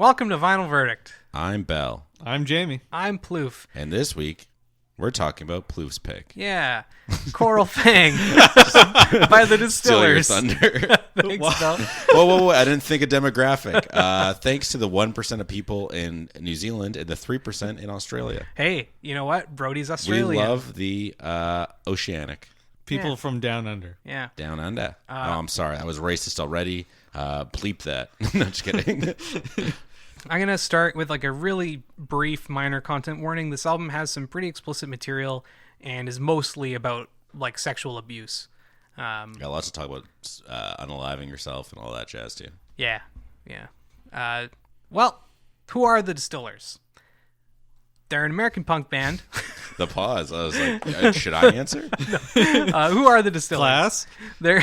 Welcome to Vinyl Verdict. I'm Bell. I'm Jamie. I'm Plouffe. And this week, we're talking about Plouffe's pick. Yeah. Coral Fang by the Distillers. Steal your thunder. Thanks, Bell. Whoa. I didn't think a demographic. Thanks to the 1% of people in New Zealand and the 3% in Australia. Hey, you know what? Brody's Australian. We love the oceanic. People from down under. Yeah. Down under. I'm sorry. I was racist already. Bleep that. No, just kidding. I'm going to start with like a really brief minor content warning. This album has some pretty explicit material and is mostly about like sexual abuse. Got lots to talk about unaliving yourself and all that jazz too. Yeah. Well, who are the Distillers? They're an American punk band. The pause. I was like, should I answer? Who are the Distillers? Class? They're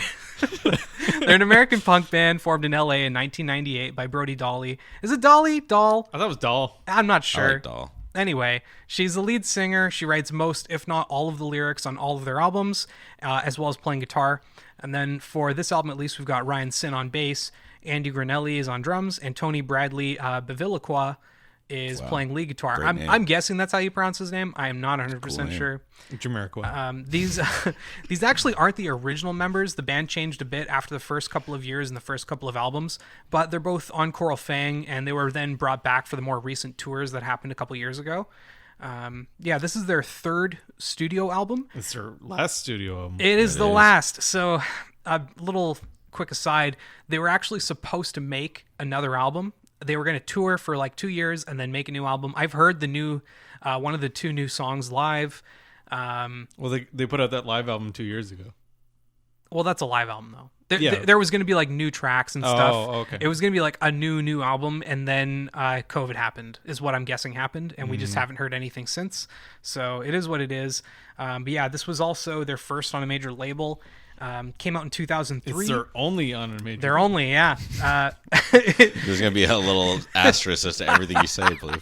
an American punk band formed in LA in 1998 by Brody Dalle. Is it Dalle? Dahl? I thought it was Doll. I'm not I sure. like Doll. Anyway, she's the lead singer. She writes most, if not all, of the lyrics on all of their albums, as well as playing guitar. And then for this album, at least, we've got Ryan Sin on bass, Andy Granelli is on drums, and Tony Bradley Bevilacqua is playing lead guitar. I'm guessing that's how you pronounce his name. I am not 100% sure. Jamiroquai. These actually aren't the original members. The band changed a bit after the first couple of years and the first couple of albums, but they're both on Coral Fang, and they were then brought back for the more recent tours that happened a couple years ago. This is their third studio album. It's their last studio album. It is the last. So a little quick aside, they were actually supposed to make another album. They were going to tour for like 2 years and then make a new album. I've heard the new, one of the two new songs live. Well, they put out that live album 2 years ago. Well, that's a live album though. There was going to be like new tracks and stuff. Oh, okay. It was going to be like a new album, and then COVID happened, is what I'm guessing happened, and we just haven't heard anything since. So it is what it is. But yeah, this was also their first on a major label. Came out in 2003. It's their only on a major. They're only, yeah. There's going to be a little asterisk as to everything you say, please.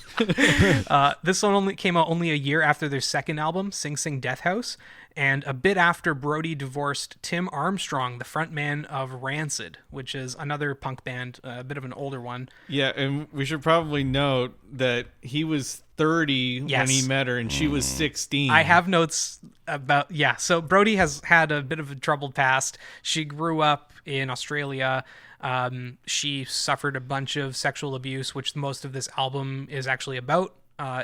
This one came out only a year after their second album, Sing Sing Death House, and a bit after Brody divorced Tim Armstrong, the frontman of Rancid, which is another punk band, a bit of an older one. Yeah, and we should probably note that he was 30 when he met her, and she was 16. I have notes about, so Brody has had a bit of a troubled past. She grew up in Australia. She suffered a bunch of sexual abuse, which most of this album is actually about.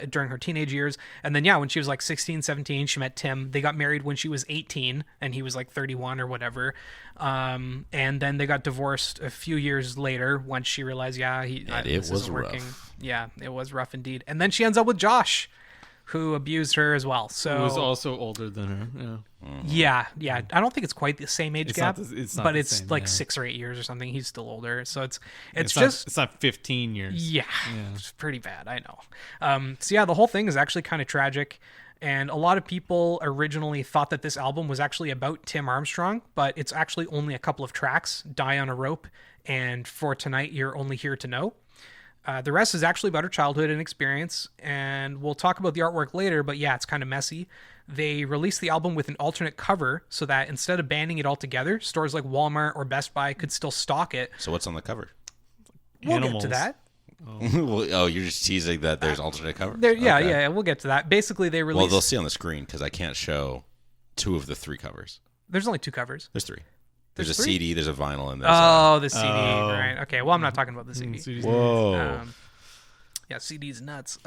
During her teenage years. And then, when she was like 16, 17, she met Tim. They got married when she was 18 and he was like 31 or whatever. And then they got divorced a few years later once she realized, this isn't working. Rough. Yeah, it was rough indeed. And then she ends up with Josh, who abused her as well. So who was also older than her. Yeah. I don't think it's quite the same age gap, but it's same, like 6 or 8 years or something. He's still older, so it's it's not 15 years. Yeah, it's pretty bad. I know. The whole thing is actually kind of tragic, and a lot of people originally thought that this album was actually about Tim Armstrong, but it's actually only a couple of tracks: "Die on a Rope" and "For Tonight You're Only Here to Know." The rest is actually about her childhood and experience, and we'll talk about the artwork later, but it's kind of messy. They released the album with an alternate cover so that instead of banning it altogether, stores like Walmart or Best Buy could still stock it. So what's on the cover? We'll get to that. Oh, you're just teasing that there's alternate cover? Yeah, we'll get to that. Basically, they released... Well, they'll see on the screen because I can't show 2 of the 3 covers. There's only 2 covers. There's 3. There's a 3? CD, there's a vinyl, and there's the CD. Right. Okay, well, I'm not talking about the CD. Whoa. CD's nuts.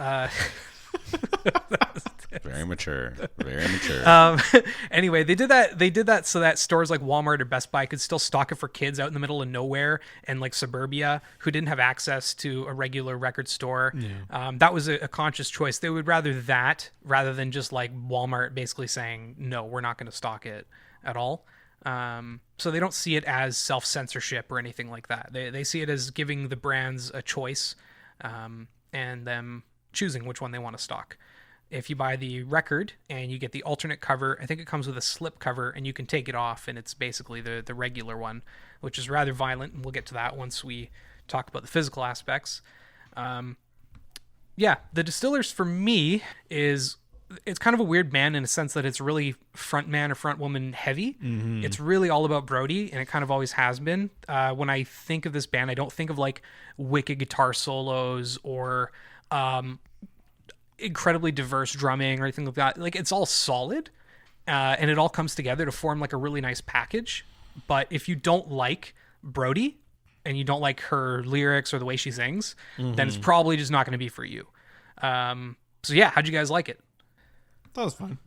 Very mature. Anyway, they did that so that stores like Walmart or Best Buy could still stock it for kids out in the middle of nowhere and like suburbia who didn't have access to a regular record store. That was a conscious choice. They would rather than just like Walmart basically saying, no, we're not going to stock it at all. So they don't see it as self-censorship or anything like that. They see it as giving the brands a choice, and them choosing which one they want to stock. If you buy the record and you get the alternate cover, I think it comes with a slip cover and you can take it off, and it's basically the regular one, which is rather violent, and we'll get to that once we talk about the physical aspects. The Distillers for me is it's kind of a weird band in a sense that it's really frontman or frontwoman heavy. It's really all about Brody, and it kind of always has been. When I think of this band, I don't think of like wicked guitar solos or incredibly diverse drumming or anything like that. Like, it's all solid, and it all comes together to form like a really nice package. But if you don't like Brody and you don't like her lyrics or the way she sings, then it's probably just not going to be for you. So yeah, how'd you guys like it? That was fun.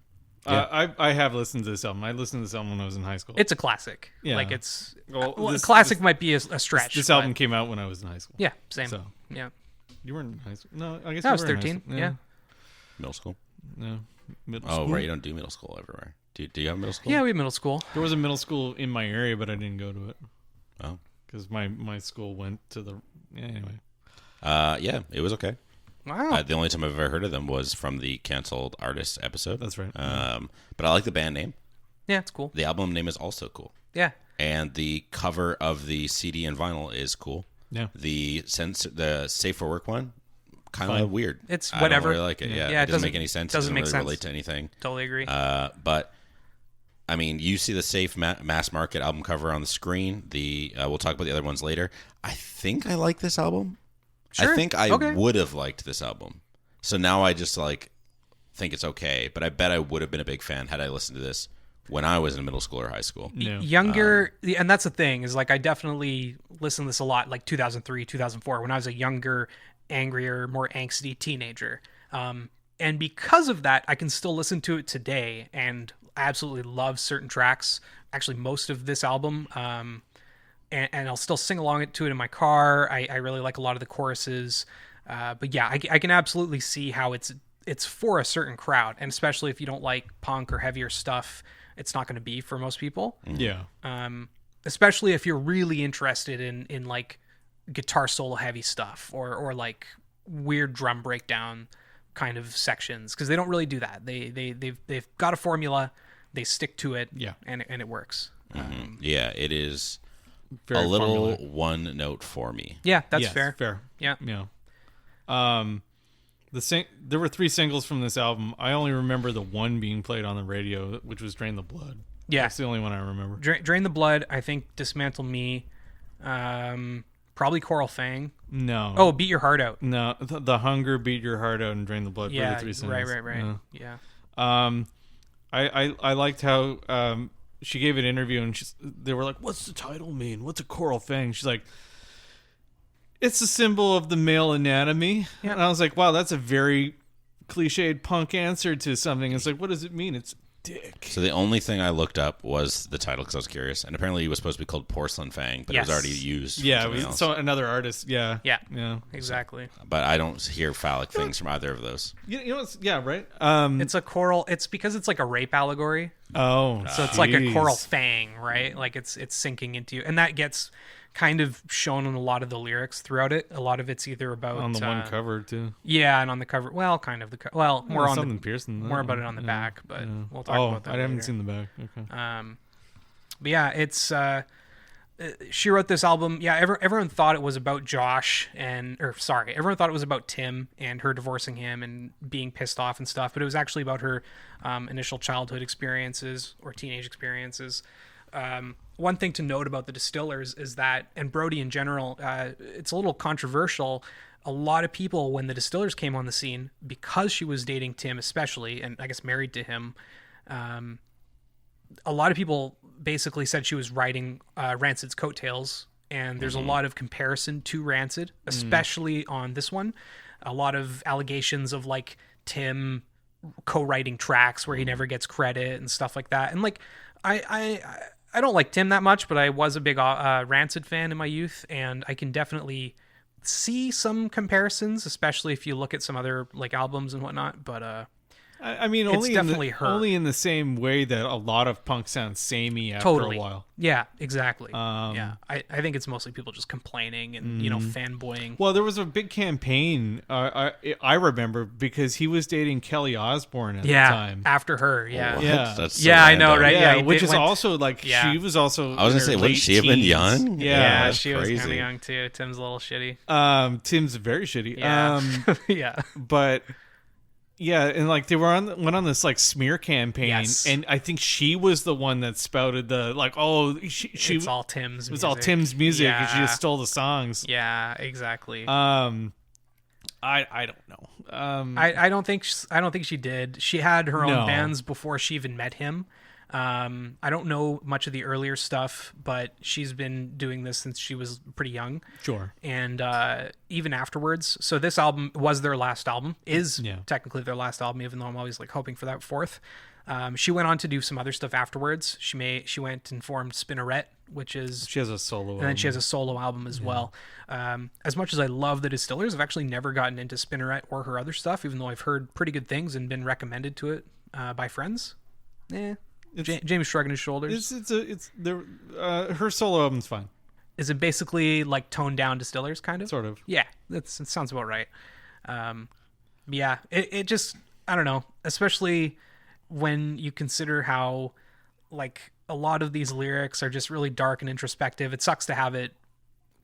Yeah. I have listened to this album. I listened to this album when I was in high school. It's a classic. Yeah. Like, it's This classic might be a stretch. This but- album came out when I was in high school. Yeah, same. So Yeah, you were in high school? No, I guess I you was were in high 13. school. Yeah. Middle school. No. Middle Oh, school? right. You don't do middle school everywhere. Do you have middle school? yeah, we had middle school. There was a middle school in my area, but I didn't go to it Oh. because my school went to the anyway. Yeah, it was okay. Wow. The only time I've ever heard of them was from the canceled artist episode. That's right. But I like the band name. Yeah, it's cool. The album name is also cool. Yeah. And the cover of the CD and vinyl is cool. Yeah. The Safe for Work one, kind Fine. of weird. It's I whatever. don't really like it. Yeah, Yeah, it doesn't make any sense. doesn't make really sense. relate to anything. Totally agree. But I mean, you see the Safe mass market album cover on the screen. We'll talk about the other ones later. I think I like this album. Sure. I think I Okay. would have liked this album. So now I just think it's okay. But I bet I would have been a big fan had I listened to this when I was in middle school or high school. No. Younger, and that's the thing, is like I definitely listened to this a lot, like 2003, 2004, when I was a younger, angrier, more angsty teenager. And because of that, I can still listen to it today and absolutely love certain tracks. Actually, most of this album, and I'll still sing along to it in my car. I really like a lot of the choruses. But yeah, I can absolutely see how it's for a certain crowd, and especially if you don't like punk or heavier stuff, it's not going to be for most people. Yeah. Especially if you're really interested in like guitar solo heavy stuff or like weird drum breakdown kind of sections, because they don't really do that. They've got a formula, they stick to it, Yeah. and it works. Yeah, it is Very a little formulaic. one note for me. Yeah, that's Yes, fair. Fair. Yeah. Yeah. There were 3 singles from this album. I only remember the one being played on the radio, which was "Drain the Blood." Yeah. That's the only one I remember. Drain the Blood, I think. Dismantle Me, probably Coral Fang. No. Oh, Beat Your Heart Out. no. The Hunger, Beat Your Heart Out, and Drain the Blood. Yeah, were the 3 singles. right. Yeah. I liked how she gave an interview and they were like, "What's the title mean? What's a coral fang?" She's like, "It's a symbol of the male anatomy." Yeah. And I was like, "Wow, that's a very cliched punk answer to something." It's like, what does it mean? It's dick. So the only thing I looked up was the title because I was curious, and apparently it was supposed to be called Porcelain Fang, but it was Yes. already used. For Yeah, it something was else. so another artist. Yeah. Yeah. Yeah. Exactly. But I don't hear phallic things from either of those. You know, yeah, right. It's a coral. It's because it's like a rape allegory. Oh, So it's like a coral fang, right? Like it's sinking into you, and that gets kind of shown in a lot of the lyrics throughout it. A lot of it's either about on the one cover too. Yeah, and on the cover, well, kind of more on something the Pearson. more about it on the back, but we'll talk about that. I haven't later. seen the back. Okay. But yeah, it's she wrote this album. Yeah, everyone thought it was about everyone thought it was about Tim and her divorcing him and being pissed off and stuff. But it was actually about her initial childhood experiences or teenage experiences. One thing to note about the Distillers is that, and Brody in general, it's a little controversial. A lot of people, when the Distillers came on the scene, because she was dating Tim especially, and I guess married to him, a lot of people basically said she was riding Rancid's coattails, and there's a lot of comparison to Rancid, especially on this one. A lot of allegations of like Tim co-writing tracks where he never gets credit and stuff like that. And like, I don't like Tim that much, but I was a big Rancid fan in my youth, and I can definitely see some comparisons, especially if you look at some other like albums and whatnot. But I mean, It's only definitely her. Only in the same way that a lot of punk sounds samey after totally, a while. yeah, exactly. Yeah, I think it's mostly people just complaining and fanboying. Well, there was a big campaign. I remember because he was dating Kelly Osbourne at the time. after her, yeah. What? Yeah. That's so Yeah, I know, random. right? Yeah, he which did- is went- also like Yeah. she was also. I was in gonna say, her wouldn't late she have been teens. young? Yeah, Yeah, that's she was crazy. kind of young too. Tim's a little shitty. Tim's very shitty. Yeah, yeah. But Yeah, and like they went on this like smear campaign, Yes. and I think she was the one that spouted the like, oh, she It's all Tim's. it was all Tim's music, and she Yeah. just stole the songs. Yeah, exactly. I don't know. I don't think she did. She had her own No. bands before she even met him. I don't know much of the earlier stuff, but she's been doing this since she was pretty young. Sure. And even afterwards. So this album was their last album. Is Yeah. technically their last album, even though I'm always like hoping for that fourth. She went on to do some other stuff afterwards. She went and formed Spinneret, which is She has a solo. and then she has a solo album as well. As much as I love the Distillers, I've actually never gotten into Spinneret or her other stuff, even though I've heard pretty good things and been recommended to it by friends. James shrugging his shoulders. Her solo album's fine, Is it basically like toned down Distillers, kind of? sort of. Yeah, it sounds about right. Yeah, it just, I don't know, especially when you consider how like a lot of these lyrics are just really dark and introspective. It sucks to have it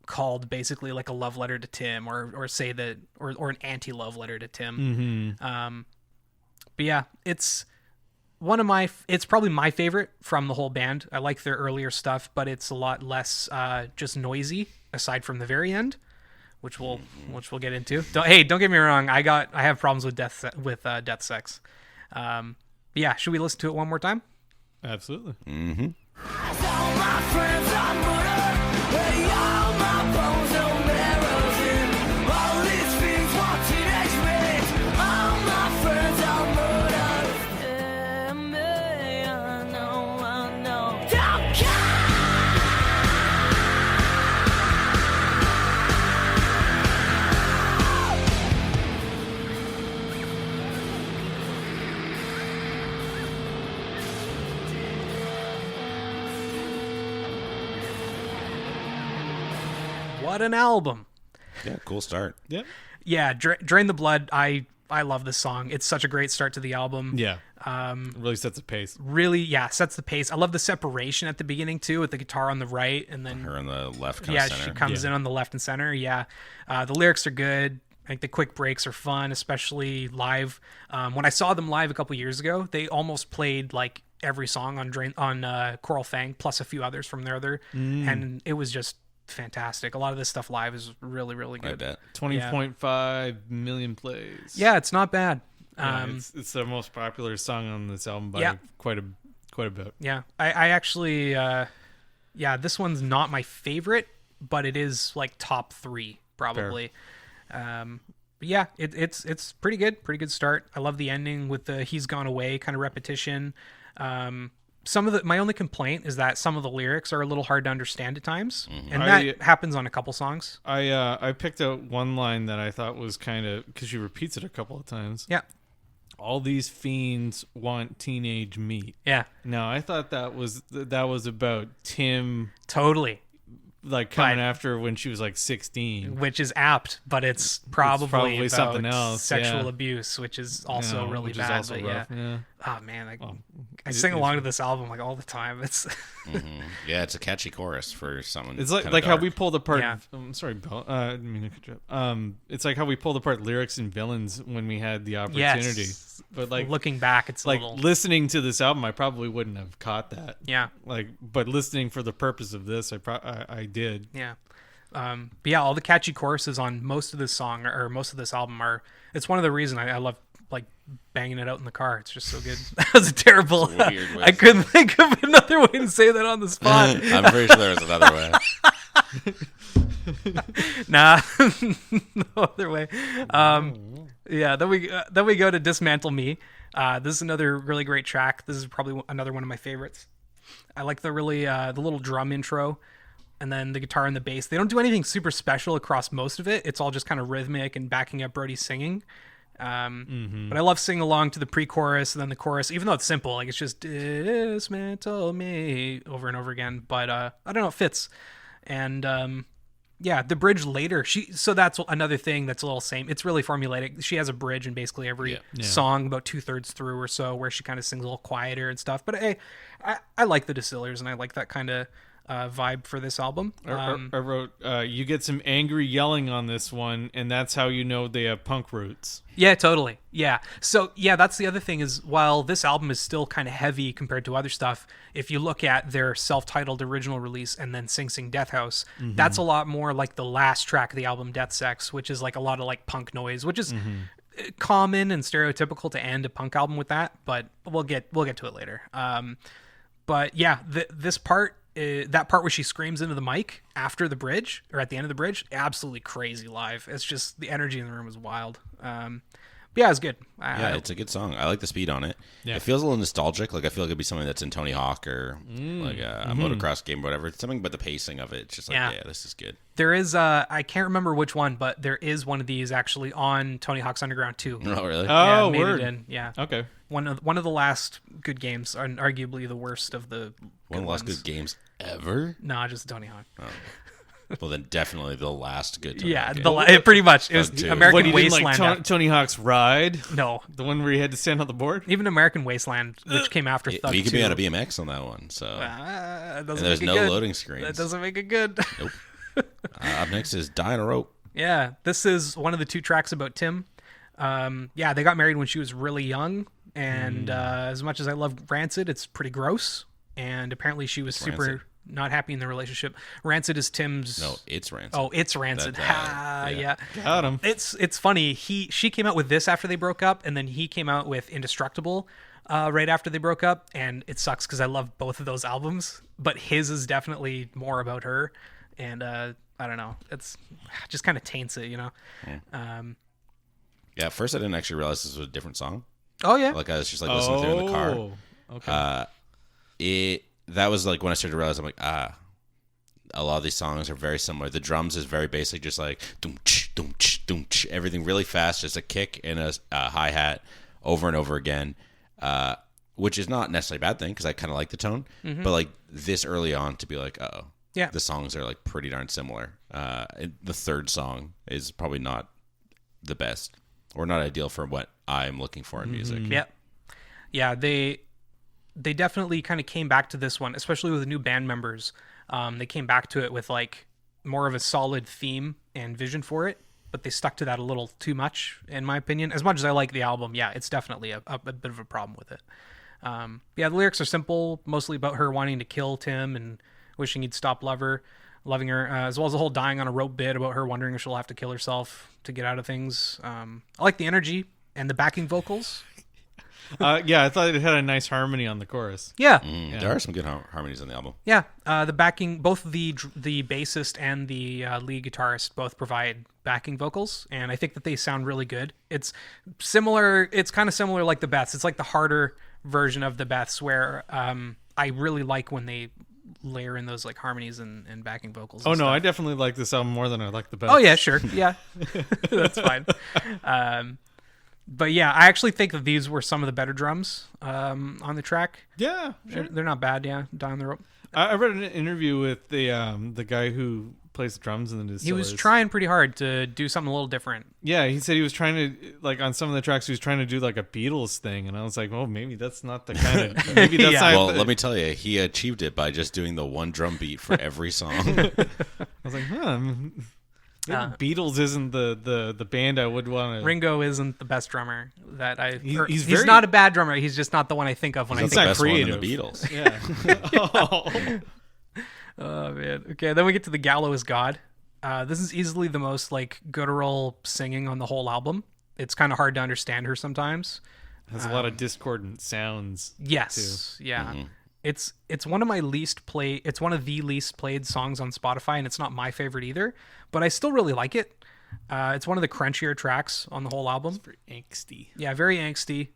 called basically like a love letter to Tim, or say that, or an anti-love letter to Tim. But yeah, it's probably my favorite from the whole band. I like their earlier stuff, but it's a lot less just noisy aside from the very end, which we'll get into. Don't get me wrong. I have problems with death sex. Yeah, should we listen to it one more time? Absolutely. What an album. Yeah, cool start. Yep. Yeah, Drain the Blood. I love this song. It's such a great start to the album. Yeah. It really sets the pace. Really, yeah, sets the pace. I love the separation at the beginning too, with the guitar on the right and then Her on the left, kind yeah, of center. she comes in on the left and center. Yeah, the lyrics are good. I think the quick breaks are fun, especially live. When I saw them live a couple years ago, they almost played like every song on Coral Fang plus a few others from their other, and it was just fantastic. A lot of this stuff live is really, really good. I bet. 20.5 million plays. Yeah, it's not bad. Yeah, it's the most popular song on this album by Yeah. quite a bit. Yeah, I actually, this one's not my favorite, but it is like top 3 probably. But yeah, it's pretty good start. I love the ending with the "he's gone away" kind of repetition. My only complaint is that some of the lyrics are a little hard to understand at times, and that happens on a couple songs. I picked out one line that I thought was kind of, because she repeats it a couple of times. Yeah, All these fiends want teenage meat. yeah, Now I thought that was about Tim, totally. like coming after her when she was like 16. Which is apt, but it's probably about something else. sexual Yeah. abuse, which is also Yeah, really which bad. is also but rough. yeah. Yeah. Oh man, I sing along to this album like all the time. It's Yeah, it's a catchy chorus for something. It's like kinda how dark. we pulled apart. Yeah. I'm sorry, Bill. I didn't mean to cut you up. It's like how we pulled apart lyrics and villains when we had the opportunity. yes. But like Looking back, it's like a little listening to this album, I probably wouldn't have caught that. yeah. Like, but listening for the purpose of this, I did. Yeah. But yeah, all the catchy choruses on most of this song or most of this album it's one of the reasons I love like banging it out in the car. It's just so good. That was a terrible. It's a weird way I to couldn't think of another way to say that on the spot. I'm pretty sure there was another way. Nah, no other way. Yeah. Then we go to Dismantle Me. This is another really great track. This is probably another one of my favorites. I like the little drum intro. And then the guitar and the bass. They don't do anything super special across most of it. It's all just kind of rhythmic and backing up Brody singing. But I love singing along to the pre-chorus and then the chorus, even though it's simple. Like it's just dismantle me over and over again. But I don't know, it fits. And yeah, the bridge later. So that's another thing that's a little same. It's really formulaic. She has a bridge in basically every song, about 2/3 through or so, where she kind of sings a little quieter and stuff. But hey, I like the Distillers and I like that kind of vibe for this album. I wrote, you get some angry yelling on this one, and that's how you know they have punk roots. Yeah, totally. Yeah. So, yeah, that's the other thing is while this album is still kind of heavy compared to other stuff, if you look at their self-titled original release and then Sing Sing Death House, that's a lot more like the last track of the album, Death Sex, which is like a lot of like punk noise, which is common and stereotypical to end a punk album with that, but we'll get to it later. But yeah, this part, that part where she screams into the mic after the bridge or at the end of the bridge, absolutely crazy live. It's just the energy in the room is wild. But yeah, it's good. It's a good song. I like the speed on it. Yeah. It feels a little nostalgic. Like I feel like it'd be something that's in Tony Hawk or like a motocross game or whatever. It's something, but the pacing of it, it's just like, yeah, this is good. There is, I can't remember which one, but there is one of these actually on Tony Hawk's Underground 2. Oh, really? Oh, made word. it in. Yeah. Okay. One of the last good games, and arguably the worst of the one of the last good games ever. Nah, just Tony Hawk. Oh. Well, then definitely the last good Tony yeah, Hawk it pretty much. It was Two. American What, you didn't Wasteland. like Tony Hawk's Ride? No. The one where he had to stand on the board? Even American Wasteland, which came after Thug 2. You could be on a BMX on that one, so and there's no loading screens. That doesn't make it good. Nope. Up next is Die on a Rope. Yeah, this is one of the 2 tracks about Tim. Yeah, they got married when she was really young, and as much as I love Rancid, it's pretty gross. And apparently she was super not happy in the relationship. Rancid is Tim's. No, it's Rancid. Oh, it's Rancid. Yeah. Got him. It's funny. She came out with this after they broke up, and then he came out with Indestructible right after they broke up, and it sucks because I love both of those albums, but his is definitely more about her, and I don't know. It's just kind of taints it, you know. Yeah, at first I didn't actually realize this was a different song. Oh yeah. Like I was just like listening to it in the car. Okay. That was like when I started to realize I'm like, a lot of these songs are very similar. The drums is very basic, just like doom ch doom ch doom ch, everything really fast, just a kick and a hi-hat over and over again. Which is not necessarily a bad thing because I kind of like the tone, but like this early on to be like, yeah, the songs are like pretty darn similar. The third song is probably not the best or not ideal for what I'm looking for in music. Yeah, they definitely kind of came back to this one, especially with the new band members. They came back to it with like more of a solid theme and vision for it, but they stuck to that a little too much, in my opinion. As much as I like the album, yeah, it's definitely a bit of a problem with it. Yeah, the lyrics are simple, mostly about her wanting to kill Tim and wishing he'd stop loving her, as well as the whole dying on a rope bit about her wondering if she'll have to kill herself to get out of things. I like the energy and the backing vocals. Yeah, I thought it had a nice harmony on the chorus. Yeah. There are some good harmonies on the album. Yeah, the backing, both the bassist and the lead guitarist both provide backing vocals, and I think that they sound really good. It's similar. It's kind of similar like the Beths. It's like the harder version of the Beths, where I really like when they layer in those like harmonies and backing vocals. Oh and no, stuff. I definitely like this album more than I like the Beths. Oh yeah, sure, yeah, that's fine. But yeah, I actually think that these were some of the better drums on the track. Yeah, sure. They're not bad. Yeah, down the rope. I read an interview with the guy who plays the drums in the Distillers. He was trying pretty hard to do something a little different. Yeah, he said he was trying to, like, on some of the tracks, he was trying to do like a Beatles thing, and I was like, well, maybe that's not the kind of. Maybe that's not. Well, let me tell you, he achieved it by just doing the one drum beat for every song. I was like, Beatles isn't the band I would want to. Ringo isn't the best drummer that I. He's he's not a bad drummer. He's just not the one I think of when He's I not think the of best one in the Beatles. Yeah. Oh. Oh man. Okay, then we get to The Gallows God. This is easily the most like guttural singing on the whole album. It's kind of hard to understand her sometimes. Has a lot of discordant sounds. Yes. Too. Yeah. It's one of my least play. It's one of the least played songs on Spotify, and it's not my favorite either. But I still really like it. It's one of the crunchier tracks on the whole album. It's very angsty. Yeah, very angsty.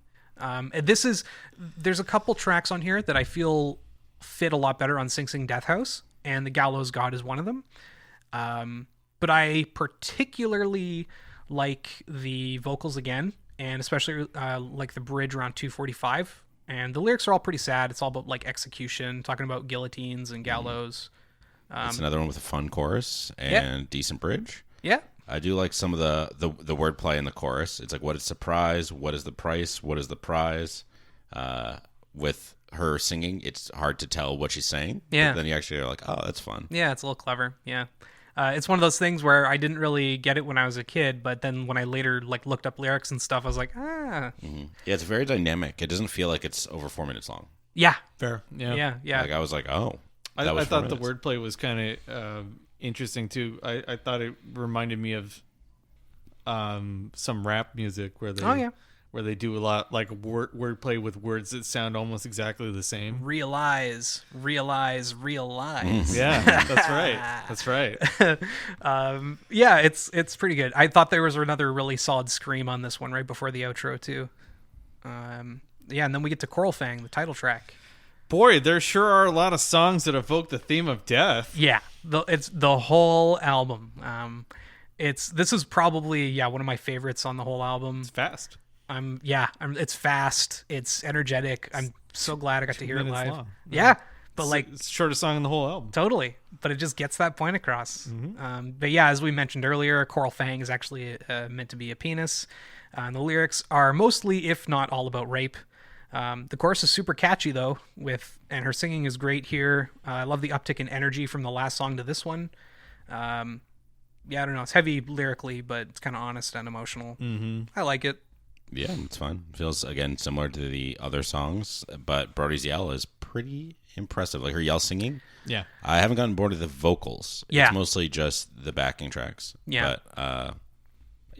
There's a couple tracks on here that I feel fit a lot better on Sing Sing Death House, and The Gallows God is one of them. But I particularly like the vocals again, and especially like the bridge around 2:45. And the lyrics are all pretty sad. It's all about like execution, talking about guillotines and gallows. It's another one with a fun chorus and decent bridge. Yeah. I do like some of the wordplay in the chorus. It's like, what is surprise? What is the price? What is the prize? With her singing, it's hard to tell what she's saying. Yeah. But then you actually are like, oh, that's fun. Yeah, it's a little clever. Yeah. It's one of those things where I didn't really get it when I was a kid, but then when I later like looked up lyrics and stuff, I was like, Yeah, it's very dynamic. It doesn't feel like it's over 4 minutes long. yeah, Fair. Yeah. yeah. Like I was like, oh, I that was 4 thought the minutes. wordplay was kind of interesting too. I thought it reminded me of some rap music where they Oh, yeah. where they do a lot like wordplay with words that sound almost exactly the same. Realize. Yeah, that's right. Yeah, it's pretty good. I thought there was another really solid scream on this one right before the outro too. Yeah, and then we get to Coral Fang, the title track. Boy, there sure are a lot of songs that evoke the theme of death. Yeah, it's the whole album. This is probably one of my favorites on the whole album. It's fast. It's fast. It's energetic. I'm so glad I got to hear it 2 minutes live. long. Yeah, but like It's the shortest song in the whole album. totally. But it just gets that point across. But yeah, as we mentioned earlier, Coral Fang is actually meant to be a penis. And the lyrics are mostly, if not all, about rape. The chorus is super catchy though, and her singing is great here. I love the uptick in energy from the last song to this one. I don't know. It's heavy lyrically, but it's kind of honest and emotional. I like it. Yeah, it's fun. Feels, again, similar to the other songs, but Brody's yell is pretty impressive. Like her yell singing. Yeah. I haven't gotten bored of the vocals. Yeah. It's mostly just the backing tracks. Yeah. But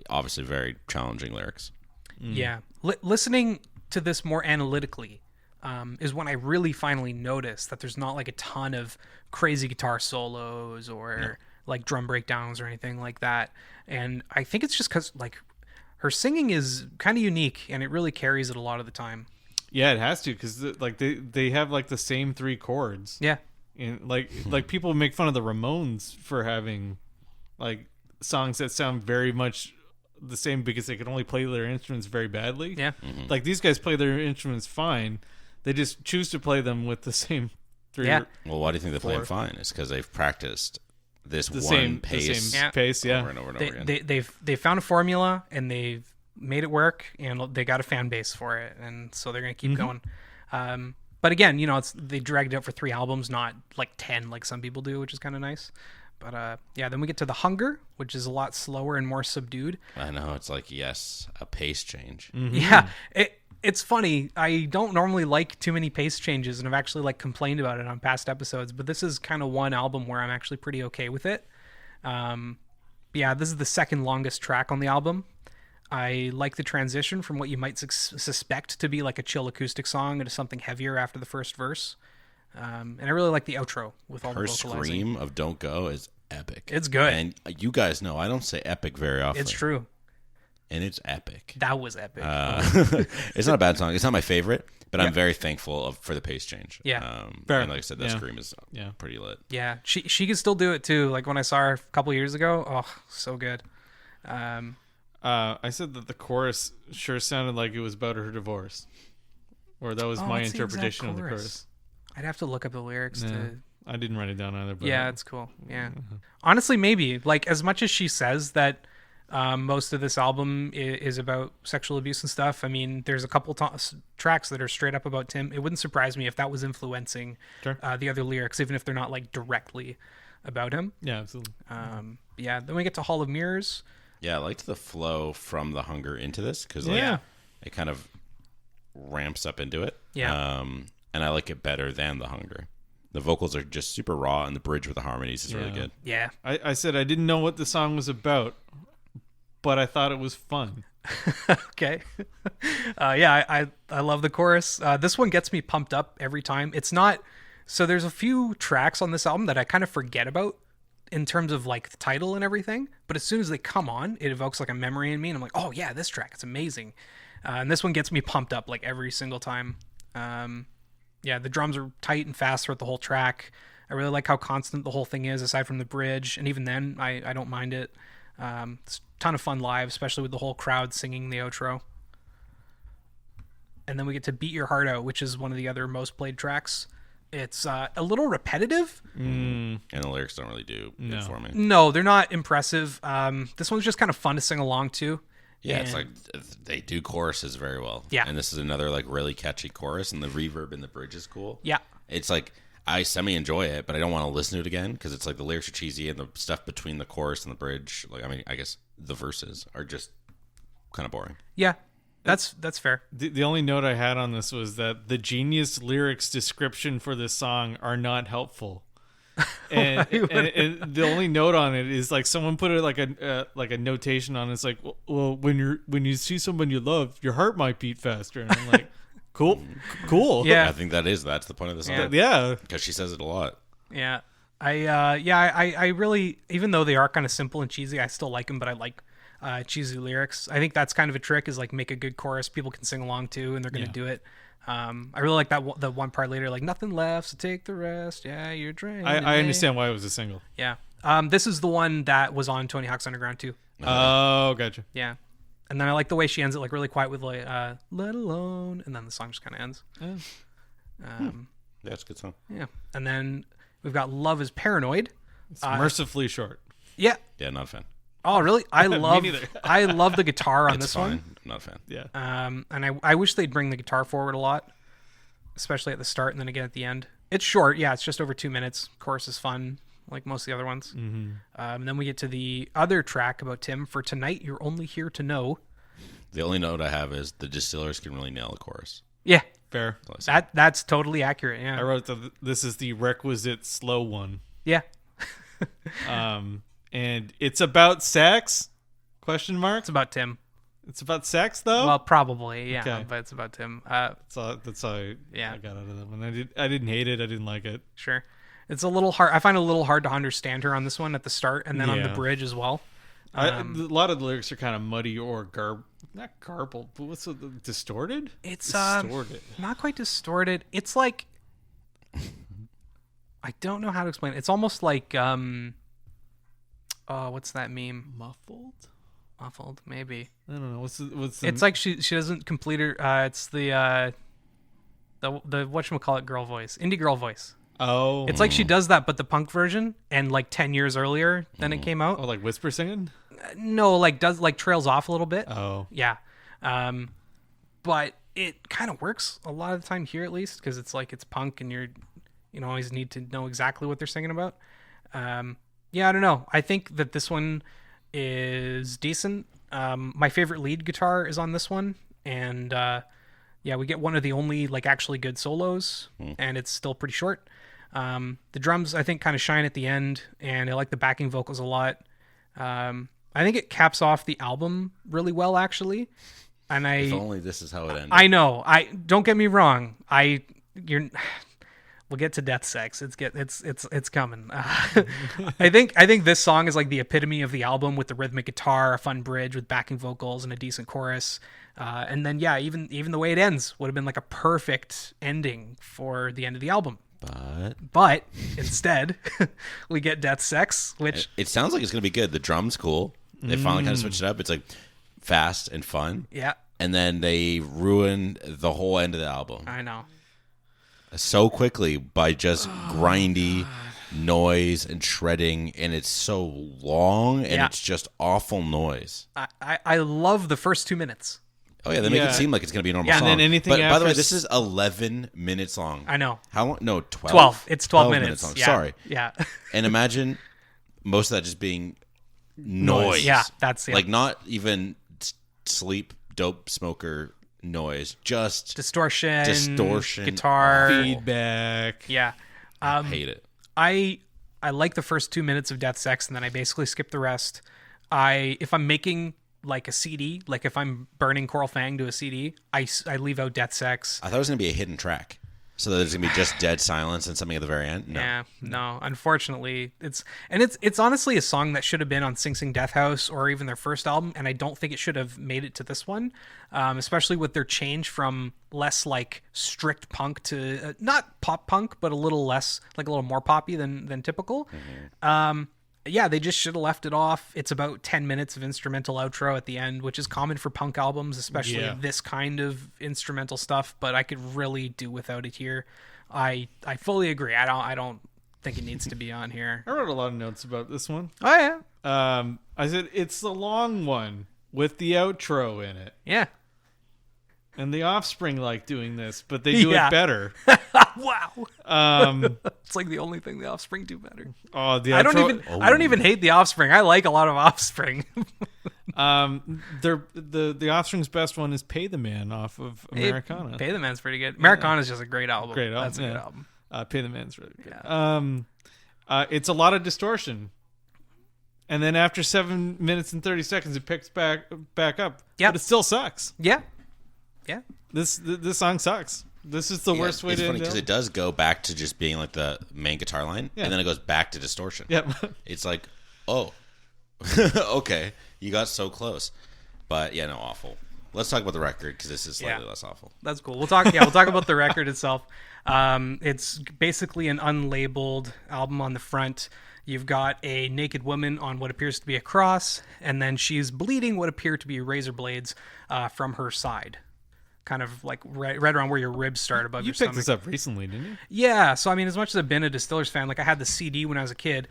obviously very challenging lyrics. Yeah. Listening to this more analytically is when I really finally noticed that there's not like a ton of crazy guitar solos or like drum breakdowns or anything like that. And I think it's just because like her singing is kind of unique and it really carries it a lot of the time. Yeah, it has to because like they have like the same 3 chords. Yeah. And like people make fun of the Ramones for having like songs that sound very much the same because they can only play their instruments very badly. Yeah. Like these guys play their instruments fine. They just choose to play them with the same 3. Yeah. Well, why do you think they play 4. them fine? It's because they've practiced this The one same pace Yeah. pace. Yeah. over and over and over again. They found a formula and they've made it work and they got a fan base for it. And so they're going to keep going. But again, they dragged it out for 3 albums, not like 10 like some people do, which is kind of nice. But then we get to The Hunger, which is a lot slower and more subdued. I know, it's like, yes, a pace change. Yeah, it's funny. I don't normally like too many pace changes, and I've actually like complained about it on past episodes. But this is kind of one album where I'm actually pretty okay with it. This is the second longest track on the album. I like the transition from what you might suspect to be like a chill acoustic song into something heavier after the first verse. And I really like the outro with all Her the vocalizing. scream of "Don't Go" is epic. It's good. And you guys know I don't say epic very often. It's true. And it's epic. That was epic. It's not a bad song. It's not my favorite, but I'm very thankful for the pace change. Yeah. Fair. And like I said, that scream is pretty lit. Yeah, she can still do it too. Like when I saw her a couple years ago, oh, so good. I said that the chorus sure sounded like it was about her divorce, or that was my what's the exact interpretation of the chorus? chorus. I'd have to look up the lyrics to. I didn't write it down either. But Yeah, it's cool. Yeah, honestly, maybe like as much as she says that most of this album is about sexual abuse and stuff. I mean, there's a couple tracks that are straight up about Tim. It wouldn't surprise me if that was influencing the other lyrics, even if they're not like directly about him. Yeah, absolutely. Then we get to Hall of Mirrors. Yeah, I liked the flow from The Hunger into this because it kind of ramps up into it. Yeah. And I like it better than The Hunger. The vocals are just super raw, and the bridge with the harmonies is really good. Yeah. I said I didn't know what the song was about, but I thought it was fun. Okay. I love the chorus. This one gets me pumped up every time. It's not... So there's a few tracks on this album that I kind of forget about in terms of like the title and everything, but as soon as they come on, it evokes like a memory in me, and I'm like, oh yeah, this track, it's amazing. And this one gets me pumped up like every single time. The drums are tight and fast throughout the whole track. I really like how constant the whole thing is, aside from the bridge, and even then, I don't mind it. It's a ton of fun live, especially with the whole crowd singing the outro. And then we get to Beat Your Heart Out, which is one of the other most played tracks. It's a little repetitive. And the lyrics don't really do it for me. No, they're not impressive. This one's just kind of fun to sing along to. Yeah, it's like they do choruses very well. Yeah. And this is another like really catchy chorus, and the reverb in the bridge is cool. Yeah. It's like I semi-enjoy it, but I don't want to listen to it again because it's like the lyrics are cheesy and the stuff between the chorus and the bridge, like I mean, I guess the verses are just kind of boring. Yeah. That's fair. The only note I had on this was that the genius lyrics description for this song are not helpful. And the only note on it is like someone put it like a notation on it. It's like, well, when you see someone you love, your heart might beat faster. And I'm like, cool. Yeah. I think that's the point of the song. Yeah. Because she says it a lot. Yeah. I really, even though they are kind of simple and cheesy, I still like them, but I like cheesy lyrics. I think that's kind of a trick, is like make a good chorus people can sing along to, and they're going to do it. I really like the one part later, like nothing left, so take the rest. Yeah, you're drained. I understand why it was a single. Yeah. This is the one that was on Tony Hawk's Underground too. Oh, gotcha. Yeah. And then I like the way she ends it, like really quiet with like "Let Alone," and then the song just kind of ends. Yeah, it's a good song. Yeah. And then we've got "Love Is Paranoid." It's mercifully short. Yeah. Yeah, not a fan. Oh, really? I love neither. I love the guitar on It's this fine. one. I'm not a fan. Yeah. And I wish they'd bring the guitar forward a lot, especially at the start and then again at the end. It's short, yeah. It's just over 2 minutes. Chorus is fun, like most of the other ones. Mm-hmm. And then we get to the other track about Tim. For tonight, you're only here to know. The only note I have is the Distillers can really nail the chorus. Yeah, Fair. that's totally accurate. Yeah, I wrote this is the requisite slow one. yeah. And it's about sex? Question mark. It's about Tim. It's about sex though. Well, probably, yeah, Okay. but it's about Tim. That's all I got out of that one. I didn't hate it. I didn't like it. Sure. It's a little hard. I find it a little hard to understand her on this one at the start and then on the Yeah. bridge as well. A lot of the lyrics are kind of muddy or not garbled, but what's distorted? It's distorted. not quite distorted. It's like, I don't know how to explain it. It's almost like what's that meme? Muffled, maybe. I don't know. What's the It's like she doesn't complete her. It's the whatchamacallit girl voice, indie girl voice. Oh, It's like she does that, but the punk version, and like 10 years earlier than it came out. oh, like whisper singing. No, like trails off a little bit. Oh, Yeah. But it kind of works a lot of the time here, at least, because it's like it's punk and you always need to know exactly what they're singing about. Yeah, I don't know. I think that this one is decent. My favorite lead guitar is on this one, and yeah, we get one of the only like actually good solos, and it's still pretty short. The drums I think kind of shine at the end, and I like the backing vocals a lot. I think it caps off the album really well, actually. And If only this is how it ended. I know. Don't get me wrong. We'll get to Death Sex. It's coming. I think this song is like the epitome of the album, with the rhythmic guitar, a fun bridge with backing vocals, and a decent chorus. And then yeah, even the way it ends would have been like a perfect ending for the end of the album. But instead, we get Death Sex, which It sounds like it's going to be good. The drum's cool. They finally kind of switched it up. It's like fast and fun. yeah, And then they ruin the whole end of the album I know. so quickly by just grindy noise and shredding, and it's so long, and Yeah. it's just awful noise. I love the first 2 minutes. Oh yeah, they make Yeah. it seem like it's going to be a normal Yeah, song. and then anything but by the way, after this is 11 minutes long. I know. How long? No, 12. 12. It's 12 minutes. long. Yeah. Sorry. Yeah. And imagine most of that just being noise. Yeah, that's it. Like not even sleep dope smoker noise, just Distortion, Oh. guitar. feedback. Yeah. I hate it. I like the first 2 minutes of Death Sex, and then I basically skip the rest. If I'm making like a CD, like if I'm burning Coral Fang to a CD, I leave out Death Sex. I thought it was going to be a hidden track. So there's going to be just dead silence and something at the very end. No. Yeah, no. Unfortunately, it's honestly a song that should have been on Sing Sing Death House or even their first album, and I don't think it should have made it to this one, especially with their change from less like strict punk to not pop punk, but a little less, like a little more poppy than typical. Yeah, they just should have left it off. It's about 10 minutes of instrumental outro at the end, which is common for punk albums, especially this kind of instrumental stuff, but I could really do without it here. I fully agree. I don't think it needs to be on here. I wrote a lot of notes about this one. Oh yeah. I said it's the long one. with the outro in it. Yeah. And the Offspring like doing this, but they do Yeah. it better. Wow. It's like the only thing the Offspring do better. Oh, the I outro. don't even hate the Offspring. I like a lot of Offspring. The Offspring's best one is "Pay the Man" off of Americana. Pay the Man's pretty good. Americana's just a great album. Great album. That's a good album. "Pay the Man's" really good. Yeah. It's a lot of distortion, and then after 7 minutes and 30 seconds, it picks back up. Yep. But it still sucks. Yeah. Yeah. This song sucks. This is the worst way it's to funny end because it. it does go back to just being like the main guitar line, Yeah. and then it goes back to distortion. Yep. It's like, oh, okay, you got so close, but yeah, no, awful. Let's talk about the record because this is slightly less awful. That's cool. We'll talk about the record itself. It's basically an unlabeled album on the front. You've got a naked woman on what appears to be a cross, and then she's bleeding what appear to be razor blades from her side. Kind of like right around where your ribs start above You your picked stomach. this up recently, didn't you? Yeah, so I mean, as much as I've been a Distillers fan, like I had the CD when I was a kid.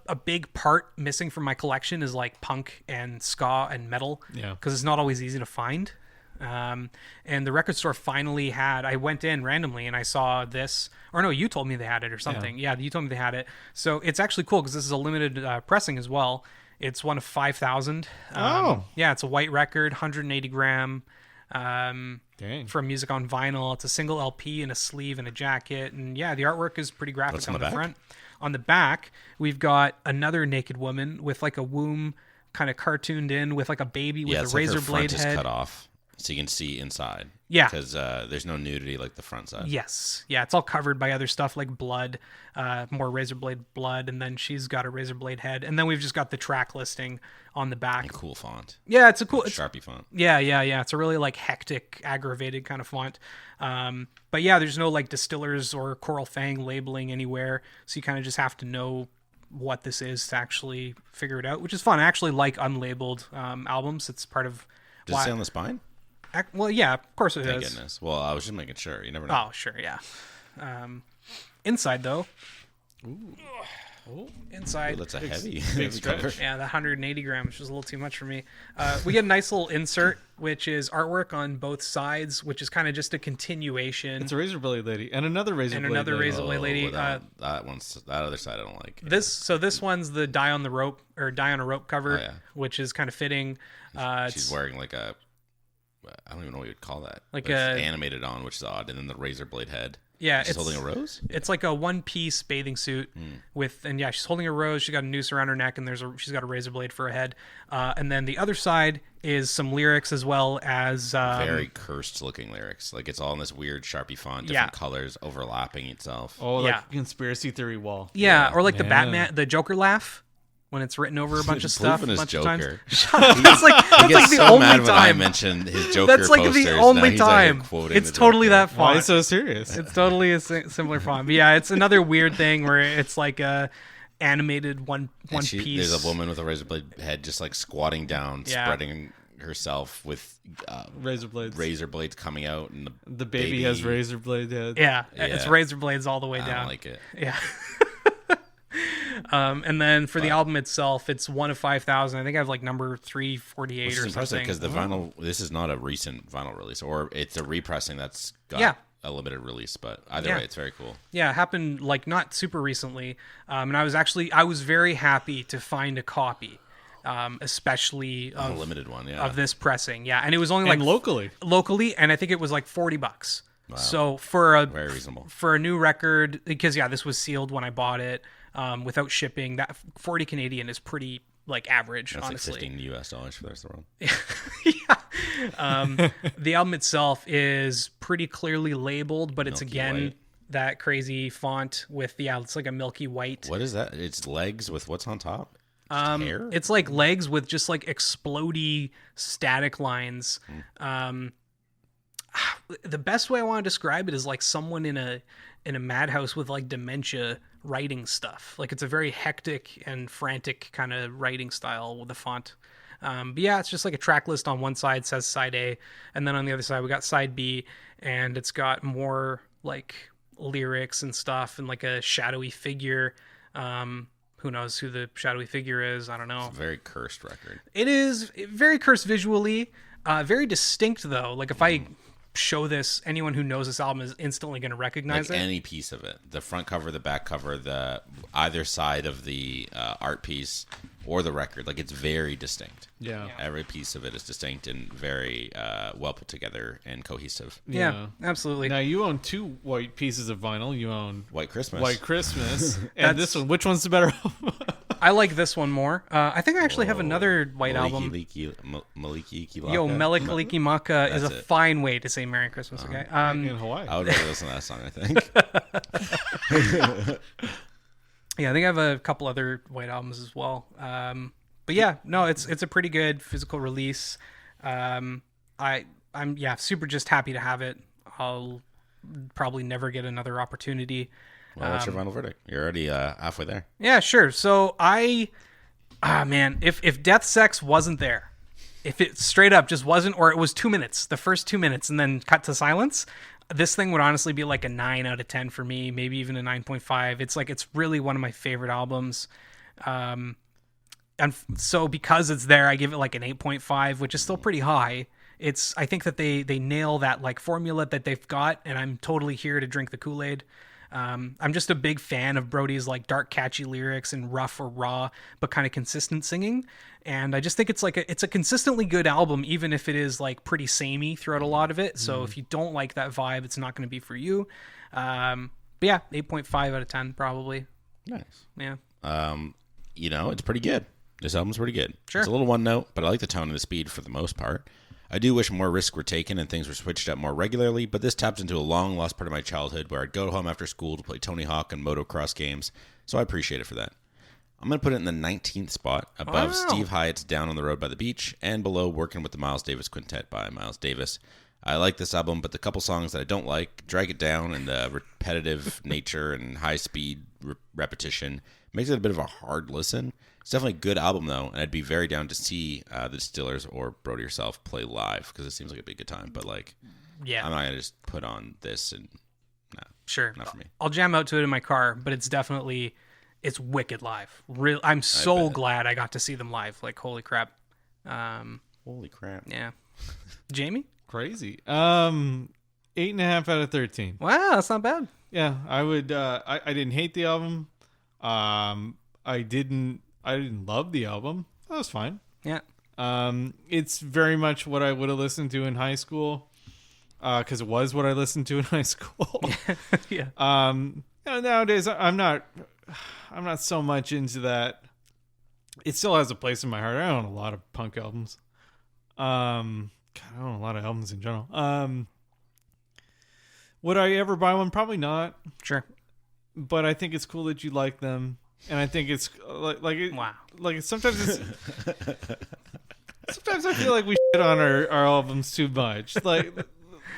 A big part missing from my collection is like punk and ska and metal. Yeah. Because it's not always easy to find. And the record store finally had. I went in randomly and I saw this. Or no, you told me they had it or something. Yeah, you told me they had it. So it's actually cool because this is a limited pressing as well. It's one of 5,000. Yeah, it's a white record, 180 gram. Dang. From Music on Vinyl. It's a single LP and a sleeve and a jacket. And yeah, the artwork is pretty graphic. What's on on the the back? front. On the back, we've got another naked woman with like a womb kind of cartooned in with like a baby with Yeah, a it's like razor her blade front is head. cut off, so you can see inside. Yeah. because there's no nudity like the front side. Yes. Yeah, it's all covered by other stuff like blood, more razor blade blood, and then she's got a razor blade head. And then we've just got the track listing on the back. And cool font, Yeah, it's a cool... It's, Sharpie font. yeah. It's a really like hectic, aggravated kind of font. But yeah, there's no like Distillers or Coral Fang labeling anywhere, so you kind of just have to know what this is to actually figure it out, which is fun. I actually like unlabeled albums. It's part of... Does it say on the spine? Well, yeah, of course it Thank is. goodness. Well, I was just making sure. You never know. Oh, sure, yeah. Inside, though. Inside. Ooh, that's a heavy stretch. cover. Yeah, the 180 grams, which was a little too much for me. We get a nice little insert, which is artwork on both sides, which is kind of just a continuation. It's a razor blade lady and another razor And blade another lady. razor blade lady. That other side I don't like. This one's the Die on the Rope or Die on a Rope cover, Oh, yeah. which is kind of fitting. She's wearing like a, I don't even know what you'd call that. Like But it's a- animated on, which is odd, and then the razor blade head. Yeah, She's holding a rose. It's like a one-piece bathing suit with, and yeah, she's holding a rose. She got a noose around her neck, and she's got a razor blade for a head. And then the other side is some lyrics as well as Very cursed looking lyrics. Like it's all in this weird Sharpie font, different Yeah. colors overlapping itself. Oh, like Yeah. a conspiracy theory wall. yeah, or like the Yeah. Batman, the Joker laugh when it's written over a bunch of stuff. Plouffe and A his bunch of times. Joker. That's like He gets the so only mad when I time. mention his Joker That's like posters. the Now only he's out here time. quoting It's the totally Joker. that Why font. so serious? It's totally a similar font. But yeah, it's another weird thing where it's like a animated one And piece. There's a woman with a razor blade head just like squatting down, Yeah. spreading herself with razor blades. razor blades coming out, and The baby has razor blade head. Yeah, it's Yeah. razor blades all the way I down. don't like it. Yeah. And then for the album itself, it's one of 5,000. I think I have like number 348 Which or is impressive something. because the vinyl. This is not a recent vinyl release, or it's a repressing that's got Yeah. a limited release. But either Yeah. way, it's very cool. Yeah, it happened like not super recently. And I was very happy to find a copy, especially A of, limited one, yeah. of this pressing. Yeah, and it was only like And locally. and I think it was like $40. So for Very reasonable. a new record, because yeah, this was sealed when I bought it, without shipping. That 40 Canadian is pretty like average, That's honestly. like $15 for the rest of the world. The album itself is pretty clearly labeled, but it's Milky again white. that crazy font with it's like a milky white. What is that? It's legs with what's on top? Just hair? It's like legs with just like explodey static lines. The best way I want to describe it is like someone in a madhouse with like dementia writing stuff. Like it's a very hectic and frantic kind of writing style with the font. But yeah, it's just like a track list on one side says side A, and then on the other side we got side B, and it's got more like lyrics and stuff and like a shadowy figure Who knows who the shadowy figure is? I don't know. It's a very cursed record. It is very cursed visually, very distinct though. Like if I show this, anyone who knows this album is instantly going to recognize Like it. any piece of it, the front cover, the back cover, the either side of the art piece or the record, like it's very distinct. Yeah. Every piece of it is distinct and very well put together and cohesive. Yeah, absolutely. Now you own 2 white pieces of vinyl. You own White Christmas. White Christmas and this one. Which one's the better album? I like this one more. I think I actually have another white album. Maliki Yo, Melik Kaliki Maka is a That's it. fine way to say Merry Christmas, okay? In Hawaii. I would rather listen to that song, I think. Yeah, I think I have a couple other white albums as well. But yeah, no, it's a pretty good physical release. I'm super just happy to have it. I'll probably never get another opportunity. Well, what's your final verdict? You're already halfway there. Yeah, sure. So if Death Sex wasn't there, if it straight up just wasn't, or it was 2 minutes, the first 2 minutes, and then cut to silence, this thing would honestly be like a 9 out of 10 for me, maybe even a 9.5. It's really one of my favorite albums. And so because it's there, I give it like an 8.5, which is still pretty high. I think that they nail that like formula that they've got, and I'm totally here to drink the Kool-Aid. I'm just a big fan of Brody's like dark, catchy lyrics and rough or raw, but kind of consistent singing. And I just think it's a consistently good album, even if it is like pretty samey throughout a lot of it. So if you don't like that vibe, it's not going to be for you. But yeah, 8.5 out of 10 probably. Nice. Yeah. It's pretty good. This album's pretty good. Sure. It's a little one note, but I like the tone and the speed for the most part. I do wish more risks were taken and things were switched up more regularly, but this taps into a long lost part of my childhood where I'd go home after school to play Tony Hawk and motocross games, so I appreciate it for that. I'm going to put it in the 19th spot, above Wow. Steve Hyatt's Down on the Road by the Beach, and below Working with the Miles Davis Quintet by Miles Davis. I like this album, but the couple songs that I don't like drag it down, and the repetitive nature and high-speed repetition makes it a bit of a hard listen. It's definitely a good album, though, and I'd be very down to see the Distillers or Brody yourself play live, because it seems like it'd be a good time, but Yeah. I'm not going to just put on this and Sure. not for me. I'll jam out to it in my car, but it's wicked live. I'm so glad I got to see them live. Like, holy crap. Holy crap. Yeah. Jamie? Crazy. 8.5 out of 13. Wow, that's not bad. Yeah, I would. I didn't hate the album. I didn't love the album. That was fine. Yeah. It's very much what I would have listened to in high school, because it was what I listened to in high school. Yeah. Nowadays I'm not so much into that. It still has a place in my heart. I own a lot of punk albums. I own a lot of albums in general. Would I ever buy one? Probably not. Sure. But I think it's cool that you like them, and I think it's Wow. Like sometimes I feel like we shit on our albums too much. Like,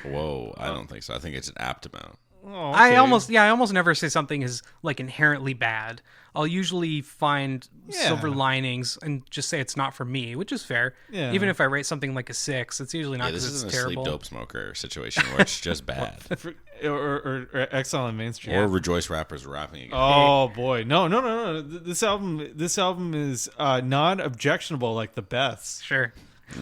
Whoa, I don't think so. I think it's an apt amount. oh, I okay. almost never say something is like inherently bad. I'll usually find Yeah. silver linings and just say it's not for me, which is fair. Yeah. Even if I rate something like a 6, it's usually not Yeah, this because isn't it's a terrible. sleep dope smoker situation where it's just bad. or Exile and Mainstream. Or Rejoice rappers rapping again. Oh boy, no! This album is not objectionable like the Beths. Sure.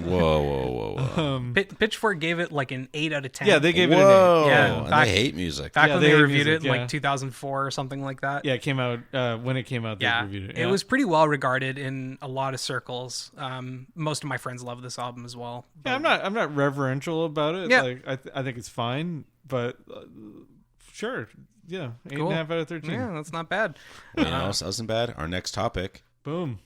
Whoa. Pitchfork gave it like an 8 out of 10. Yeah, they gave it an 8. Whoa. Yeah, And back- they hate music. Back Yeah, when they they hate reviewed music, it in yeah. like 2004 or something like that. Yeah, it came out when it came out. They Yeah, reviewed it. it was pretty well regarded in a lot of circles. Most of my friends love this album as well. Yeah, I'm not reverential about it. Yeah. Like I think it's fine, but sure, yeah, 8.5 Cool. out of 13. Yeah, that's not bad. You know, so isn't bad. Our next topic, Boom.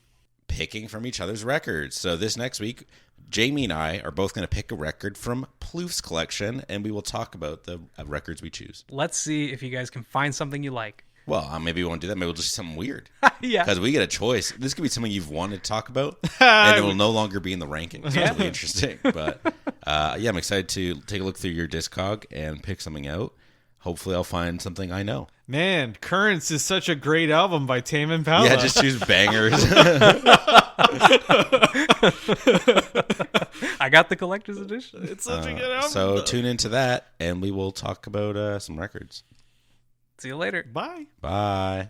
picking from each other's records. So this next week, Jamie and I are both going to pick a record from Plouffe's collection, and we will talk about the records we choose. Let's see if you guys can find something you like. Well, maybe we won't do that. Maybe we'll just do something weird. Yeah. Because we get a choice. This could be something you've wanted to talk about, and it will no longer be in the rankings. It's really interesting. But I'm excited to take a look through your Discog and pick something out. Hopefully, I'll find something I know. Man, Currents is such a great album by Tame Impala. Yeah, just choose bangers. I got the collector's edition. it's such a good album. So tune into that, and we will talk about some records. See you later. Bye. Bye.